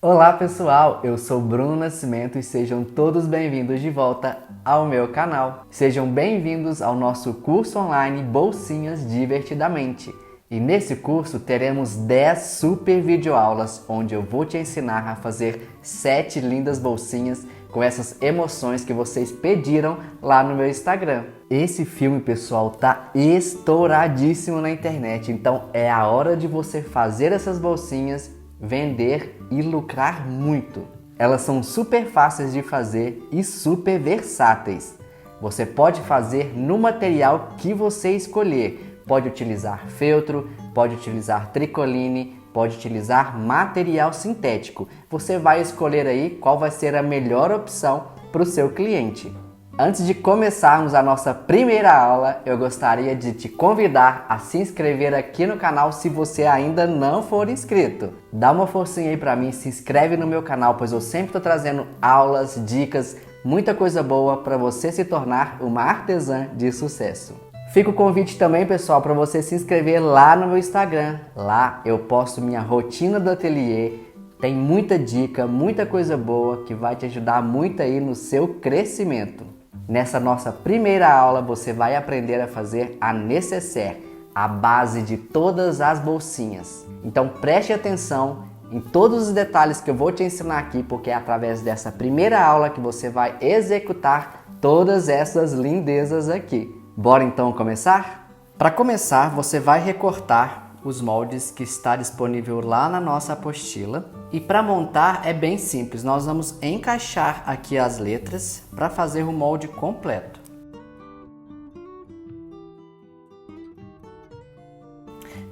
Olá pessoal, eu sou Bruno Nascimento e sejam todos bem-vindos de volta ao meu canal. Sejam bem-vindos ao nosso curso online Bolsinhas Divertidamente. E nesse curso teremos 10 super videoaulas onde eu vou te ensinar a fazer 7 lindas bolsinhas com essas emoções que vocês pediram lá no meu Instagram. Esse filme, pessoal, tá estouradíssimo na internet, então é a hora de você fazer essas bolsinhas, vender e lucrar muito. Elas são super fáceis de fazer e super versáteis. Você pode fazer no material que você escolher. Pode utilizar feltro, pode utilizar tricoline, pode utilizar material sintético. Você vai escolher aí qual vai ser a melhor opção para o seu cliente. Antes de começarmos a nossa primeira aula, eu gostaria de te convidar a se inscrever aqui no canal se você ainda não for inscrito. Dá uma forcinha aí pra mim, se inscreve no meu canal, pois eu sempre estou trazendo aulas, dicas, muita coisa boa para você se tornar uma artesã de sucesso. Fica o convite também, pessoal, para você se inscrever lá no meu Instagram. Lá eu posto minha rotina do ateliê, tem muita dica, muita coisa boa que vai te ajudar muito aí no seu crescimento. Nessa nossa primeira aula, você vai aprender a fazer a nécessaire, a base de todas as bolsinhas. Então preste atenção em todos os detalhes que eu vou te ensinar aqui, porque é através dessa primeira aula que você vai executar todas essas lindezas aqui. Bora então começar? Para começar, você vai recortar os moldes que está disponível lá na nossa apostila. E para montar é bem simples, nós vamos encaixar aqui as letras para fazer o molde completo.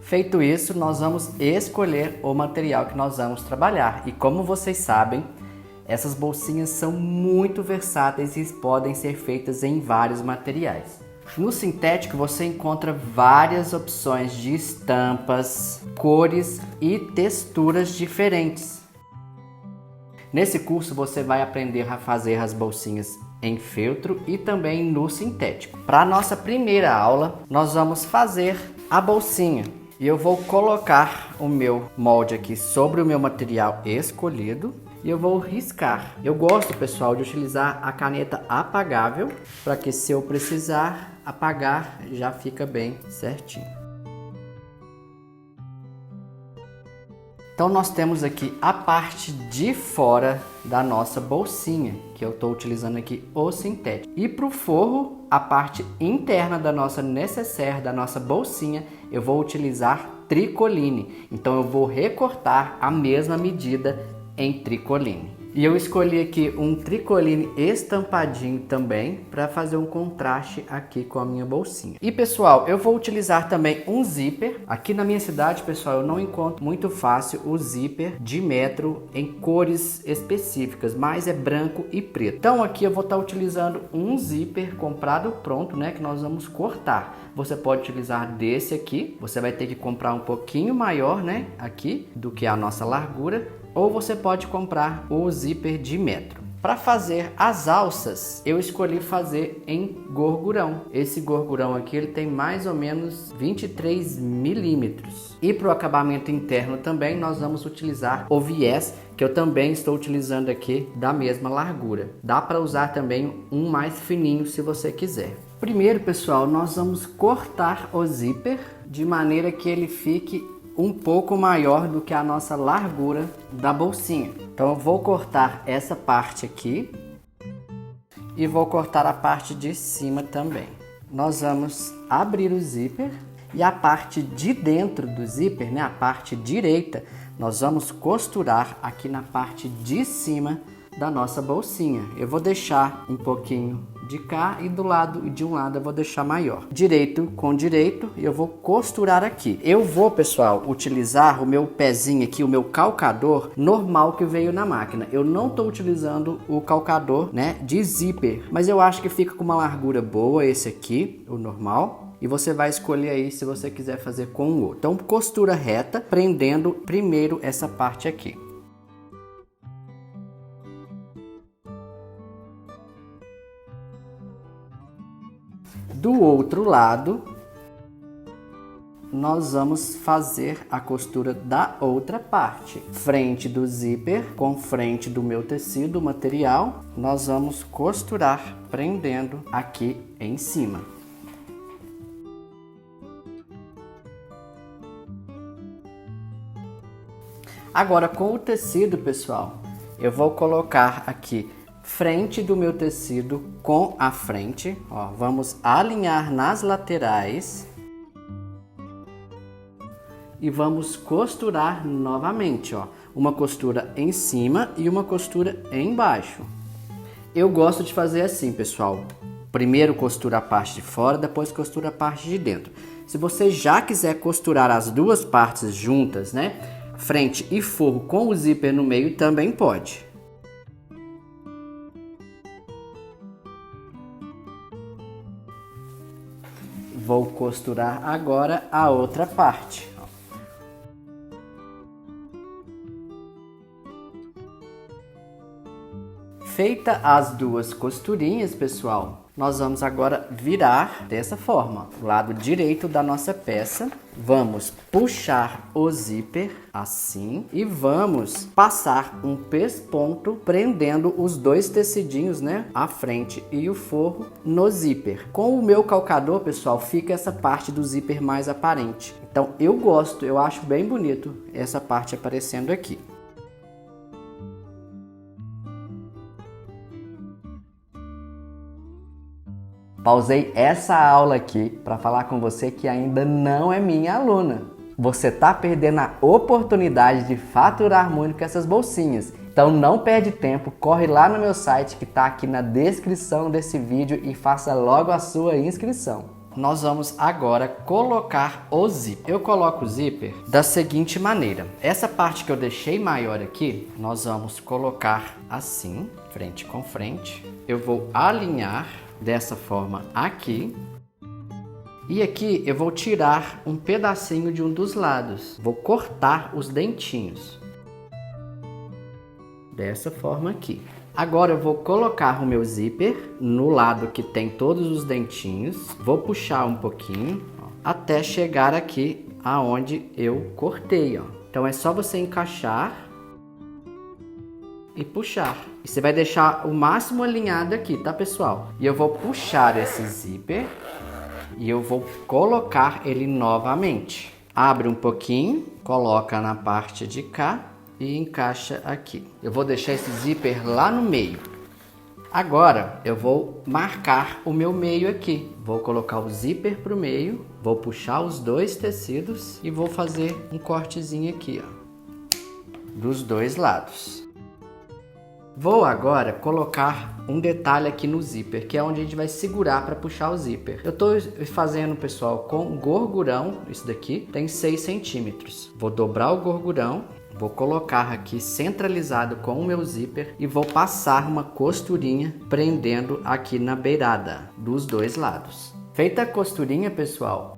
Feito isso, nós vamos escolher o material que nós vamos trabalhar. E como vocês sabem, essas bolsinhas são muito versáteis e podem ser feitas em vários materiais. No sintético você encontra várias opções de estampas, cores e texturas diferentes. Nesse curso você vai aprender a fazer as bolsinhas em feltro e também no sintético. Para a nossa primeira aula, nós vamos fazer a bolsinha. E eu vou colocar o meu molde aqui sobre o meu material escolhido. E eu vou riscar. Eu gosto, pessoal, de utilizar a caneta apagável, para que se eu precisar apagar, já fica bem certinho. Então nós temos aqui a parte de fora da nossa bolsinha, que eu estou utilizando aqui o sintético. E para o forro, a parte interna da nossa nécessaire, da nossa bolsinha, eu vou utilizar tricoline. Então eu vou recortar a mesma medida em tricoline. E eu escolhi aqui um tricoline estampadinho também para fazer um contraste aqui com a minha bolsinha. E pessoal, eu vou utilizar também um zíper. Aqui na minha cidade, pessoal, eu não encontro muito fácil o zíper de metro em cores específicas, mas é branco e preto. Então aqui eu vou estar utilizando um zíper comprado pronto, né, que nós vamos cortar. Você pode utilizar desse aqui, você vai ter que comprar um pouquinho maior, né, aqui do que a nossa largura. Ou você pode comprar o zíper de metro. Para fazer as alças, eu escolhi fazer em gorgurão. Esse gorgurão aqui ele tem mais ou menos 23 milímetros. E para o acabamento interno também nós vamos utilizar o viés, que eu também estou utilizando aqui da mesma largura. Dá para usar também um mais fininho se você quiser. Primeiro, pessoal, nós vamos cortar o zíper de maneira que ele fique um pouco maior do que a nossa largura da bolsinha. Então eu vou cortar essa parte aqui e vou cortar a parte de cima também. Nós vamos abrir o zíper e a parte de dentro do zíper, né, a parte direita, nós vamos costurar aqui na parte de cima da nossa bolsinha. Eu vou deixar um pouquinho de cá e de um lado eu vou deixar maior. Direito com direito e eu vou costurar aqui. Eu vou, pessoal, utilizar o meu pezinho aqui, o meu calcador normal que veio na máquina. Eu não estou utilizando o calcador, né, de zíper, mas eu acho que fica com uma largura boa esse aqui, o normal. E você vai escolher aí se você quiser fazer com o outro. Então costura reta, prendendo primeiro essa parte aqui. Do outro lado, nós vamos fazer a costura da outra parte. Frente do zíper com frente do meu tecido, material, nós vamos costurar prendendo aqui em cima. Agora, com o tecido, pessoal, eu vou colocar aqui frente do meu tecido com a frente, ó, vamos alinhar nas laterais e vamos costurar novamente, ó, uma costura em cima e uma costura embaixo. Eu gosto de fazer assim, pessoal, primeiro costura a parte de fora, depois costura a parte de dentro. Se você já quiser costurar as duas partes juntas, né, frente e forro com o zíper no meio, também pode. Vou costurar agora a outra parte. Feita as duas costurinhas, pessoal, nós vamos agora virar dessa forma, o lado direito da nossa peça. Vamos puxar o zíper assim e vamos passar um pesponto prendendo os dois tecidinhos, né, a frente e o forro no zíper. Com o meu calcador, pessoal, fica essa parte do zíper mais aparente. Então eu gosto, eu acho bem bonito essa parte aparecendo aqui. Pausei essa aula aqui para falar com você que ainda não é minha aluna. Você está perdendo a oportunidade de faturar muito com essas bolsinhas. Então não perde tempo, corre lá no meu site que está aqui na descrição desse vídeo e faça logo a sua inscrição. Nós vamos agora colocar o zíper. Eu coloco o zíper da seguinte maneira. Essa parte que eu deixei maior aqui, nós vamos colocar assim, frente com frente. Eu vou alinhar dessa forma aqui. E aqui eu vou tirar um pedacinho de um dos lados. Vou cortar os dentinhos. Dessa forma aqui. Agora eu vou colocar o meu zíper no lado que tem todos os dentinhos. Vou puxar um pouquinho, ó, até chegar aqui aonde eu cortei, ó. Então é só você encaixar e puxar. E você vai deixar o máximo alinhado aqui, tá, pessoal? E eu vou puxar esse zíper e eu vou colocar ele novamente. Abre um pouquinho, coloca na parte de cá e encaixa aqui. Eu vou deixar esse zíper lá no meio. Agora eu vou marcar o meu meio aqui. Vou colocar o zíper pro meio, vou puxar os dois tecidos e vou fazer um cortezinho aqui, ó, dos dois lados. Vou agora colocar um detalhe aqui no zíper, que é onde a gente vai segurar para puxar o zíper. Eu estou fazendo, pessoal, com gorgurão, isso daqui tem 6 centímetros. Vou dobrar o gorgurão, vou colocar aqui centralizado com o meu zíper e vou passar uma costurinha prendendo aqui na beirada dos dois lados. Feita a costurinha, pessoal,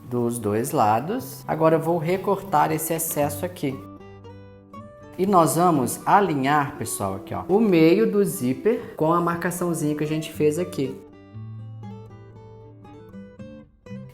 dos dois lados, agora eu vou recortar esse excesso aqui. E nós vamos alinhar, pessoal, aqui, ó, o meio do zíper com a marcaçãozinha que a gente fez aqui.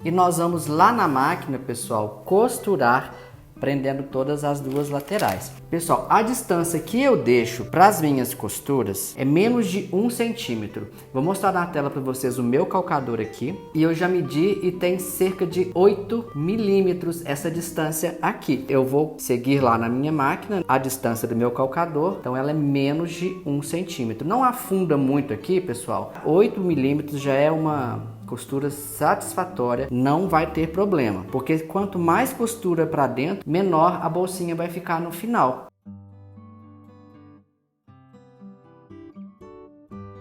E nós vamos lá na máquina, pessoal, costurar prendendo todas as duas laterais. Pessoal, a distância que eu deixo para as minhas costuras é menos de 1 centímetro. Vou mostrar na tela para vocês o meu calcador aqui. E eu já medi e tem cerca de 8 milímetros essa distância aqui. Eu vou seguir lá na minha máquina a distância do meu calcador. Então ela é menos de 1 centímetro. Não afunda muito aqui, pessoal. 8 milímetros já é uma costura satisfatória, não vai ter problema, porque quanto mais costura para dentro, menor a bolsinha vai ficar no final.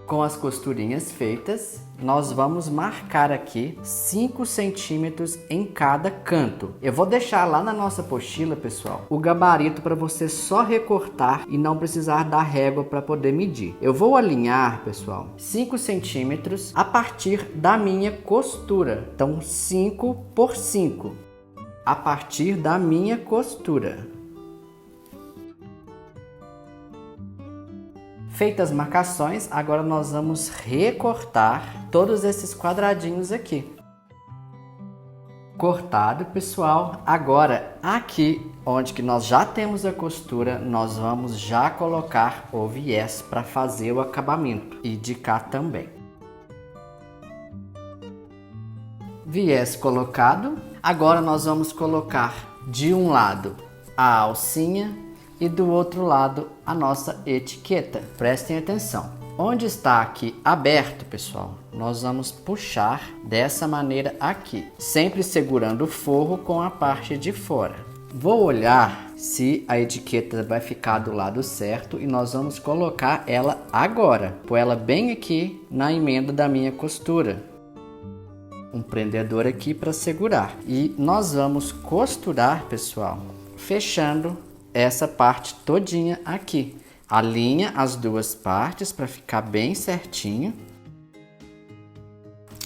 Com as costurinhas feitas, nós vamos marcar aqui 5 centímetros em cada canto. Eu vou deixar lá na nossa apostila, pessoal, o gabarito para você só recortar e não precisar da régua para poder medir. Eu vou alinhar, pessoal, 5 centímetros a partir da minha costura. Então, 5 por 5 a partir da minha costura. Feitas as marcações, agora nós vamos recortar todos esses quadradinhos aqui. cortado, pessoal. Agora, aqui onde que nós já temos a costura, nós vamos já colocar o viés para fazer o acabamento. E de cá também. Viés colocado. Agora nós vamos colocar de um lado a alcinha e do outro lado a nossa etiqueta. Prestem atenção. Onde está aqui aberto, pessoal, nós vamos puxar dessa maneira aqui, sempre segurando o forro com a parte de fora. Vou olhar se a etiqueta vai ficar do lado certo e nós vamos colocar ela agora, pôr ela bem aqui na emenda da minha costura. Um prendedor aqui para segurar. E nós vamos costurar, pessoal, fechando essa parte todinha aqui. Alinha as duas partes para ficar bem certinho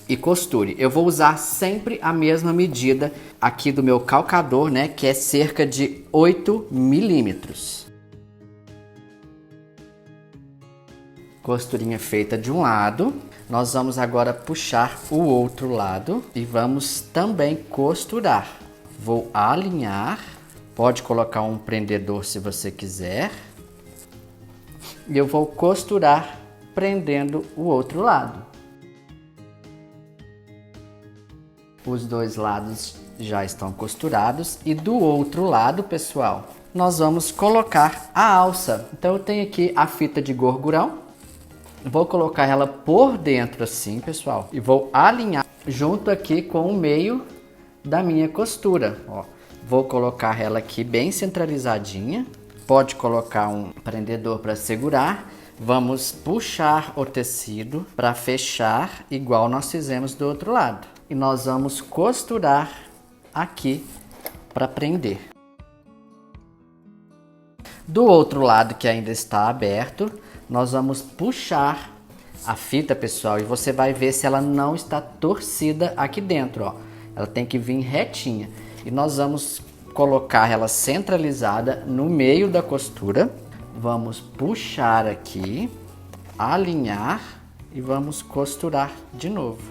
e costure. Eu vou usar sempre a mesma medida aqui do meu calcador, né, que é cerca de 8 milímetros. Costurinha feita de um lado, nós vamos agora puxar o outro lado e vamos também costurar. Vou alinhar, pode colocar um prendedor se você quiser. E eu vou costurar prendendo o outro lado. Os dois lados já estão costurados e do outro lado, pessoal, nós vamos colocar a alça. Então eu tenho aqui a fita de gorgurão. Vou colocar ela por dentro assim, pessoal, e vou alinhar junto aqui com o meio da minha costura. Ó, vou colocar ela aqui bem centralizadinha. Pode colocar um prendedor para segurar. Vamos puxar o tecido para fechar igual nós fizemos do outro lado. E nós vamos costurar aqui para prender. Do outro lado que ainda está aberto, nós vamos puxar a fita, pessoal, e você vai ver se ela não está torcida aqui dentro, ó. Ela tem que vir retinha. E nós vamos colocar ela centralizada no meio da costura. Vamos puxar aqui, alinhar e vamos costurar de novo.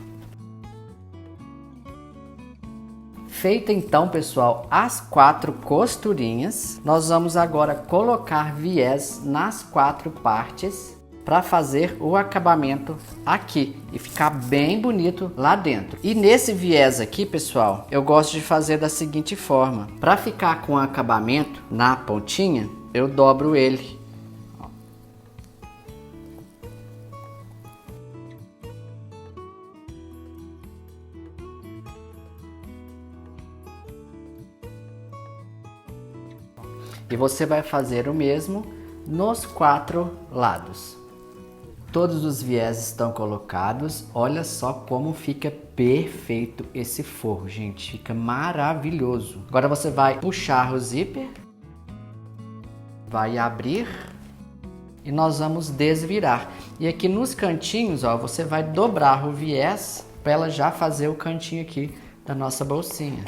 Feita então, pessoal, as 4 costurinhas, nós vamos agora colocar viés nas 4 partes para fazer o acabamento aqui e ficar bem bonito lá dentro. E nesse viés aqui, pessoal, eu gosto de fazer da seguinte forma. Para ficar com o acabamento na pontinha, eu dobro ele. E você vai fazer o mesmo nos 4 lados. Todos os viés estão colocados. Olha só como fica perfeito esse forro, gente. Fica maravilhoso. Agora você vai puxar o zíper, vai abrir e nós vamos desvirar. E aqui nos cantinhos, ó, você vai dobrar o viés para ela já fazer o cantinho aqui da nossa bolsinha.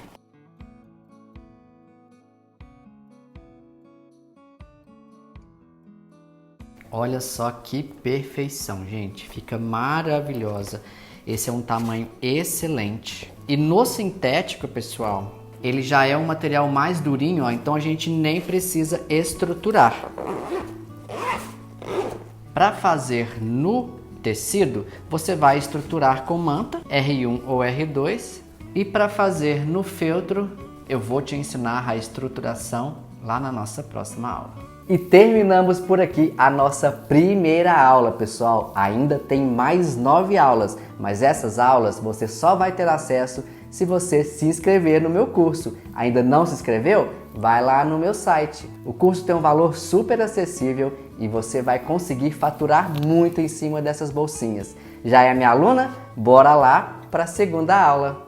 Olha só que perfeição, gente. Fica maravilhosa. Esse é um tamanho excelente. E no sintético, pessoal, ele já é um material mais durinho, ó, então a gente nem precisa estruturar. Para fazer no tecido, você vai estruturar com manta, R1 ou R2. E para fazer no feltro, eu vou te ensinar a estruturação lá na nossa próxima aula. E terminamos por aqui a nossa primeira aula, pessoal. Ainda tem mais 9 aulas, mas essas aulas você só vai ter acesso se você se inscrever no meu curso. Ainda não se inscreveu? Vai lá no meu site. O curso tem um valor super acessível e você vai conseguir faturar muito em cima dessas bolsinhas. Já é minha aluna? Bora lá para a segunda aula!